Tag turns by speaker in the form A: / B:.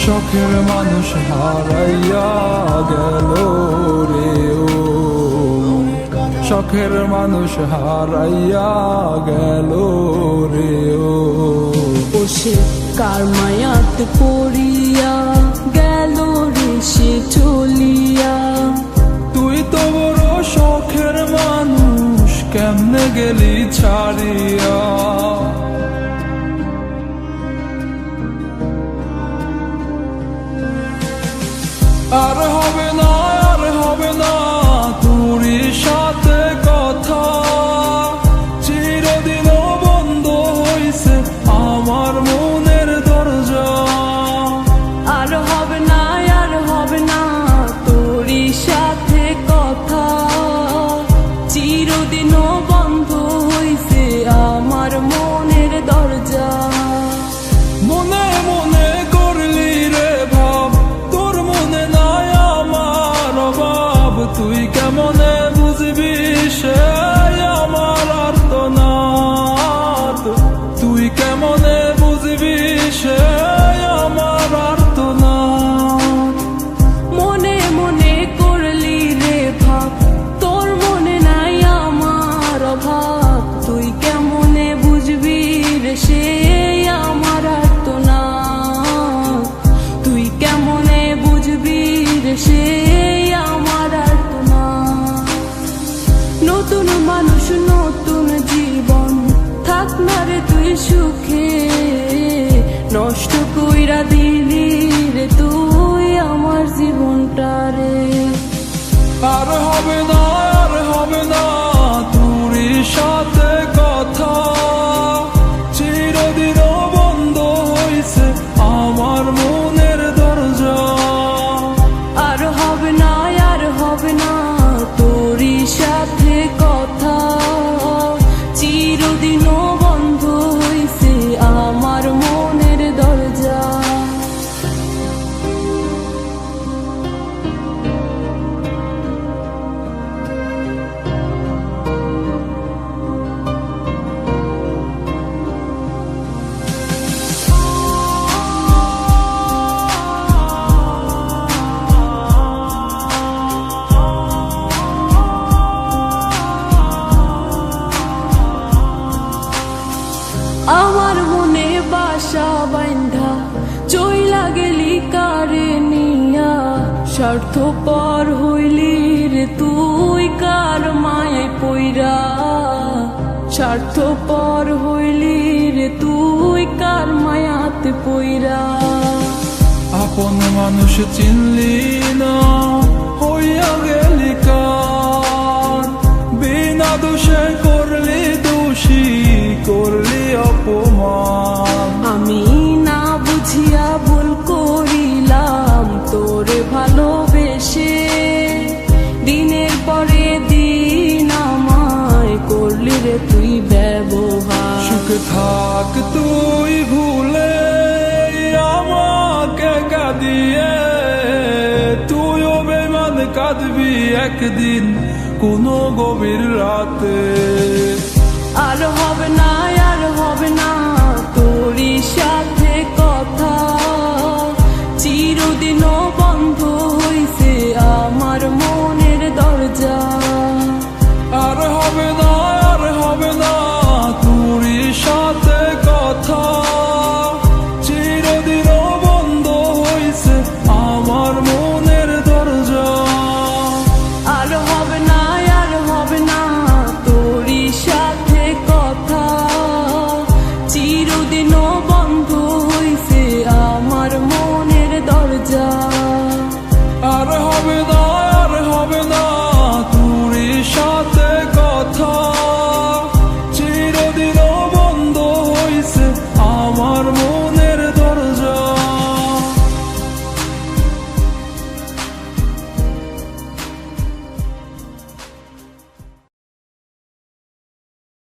A: শখের মানুষ হারাইয়া গেল রে ও, শখের মানুষ হারাইয়া গেল রে ও।
B: সে কার মায়াত পড়িয়া গেল রে সে চলিয়া।
A: তুই তো বড় শখের মানুষ, কেমনে গেলি ছাড়িয়া। আর হবে না, আর হবে না তোরই সাথে কথা, চিরদিনও বন্ধ হইছে আমার মনের দরজা।
B: আর হবে না, আর হবে না তোরই সাথে কথা, চিরদিনও বন্ধ হইছে আমার মনের দরজা।
A: মনে মনে করলি রে ভাব, তোর মনে নাই আমার অভাব। তুই কেমনে বুঝবি সে আমার আর্তনাদ, তুই কেমনে বুঝবি সে আমার আর্তনাদ।
B: মনে মনে করলি রে ভাব, তোর মনে নাই আমার অভাব। তুই কেমনে বুঝবি রে সে আমার আর্তনাদ, তুই কেমনে বুঝবি রে সে আমার আর্তনাদ। নতুন মানুষ নতুন জীবন, থাক না রে তুই সুখে, নষ্ট কইরা দিলি রে তুই আমার জীবনটা রে।
A: আর হবে না, আর হবে না তোরই সাথে কথা, চিরদিনও বন্ধ হইছে আমার মনের দরজা।
B: আর হবে না, আর হবে না তোরই সাথে কথা, চিরদিনও বন্ধ হইছে আমার মনের দরজা। আমার মনে বাসা বাইন্ধা চইলা গেলি কারে নিয়া, স্বার্থপর হইলি রে তুই কার মায়ায় পইরা। স্বার্থপর হইলি রে তুই কার মায়াতে পইরা।
A: আপন মানুষ চিনলি না, হইয়া গেলি কার। বিনা দোষে করলি দোষী, করলি অপমান।
B: আমি না বুঝিয়া ভুল করিলাম তোরে ভালোবেসে, দিনের পরে দিন আমায় করলি রে তুই ব্যবহার।
A: সুখে থাক তুই ভুলে আমাকে কাঁদিয়ে, তুইও বেমান কাঁদবি একদিন কোনো গভীর রাতে।
B: আর হবে না,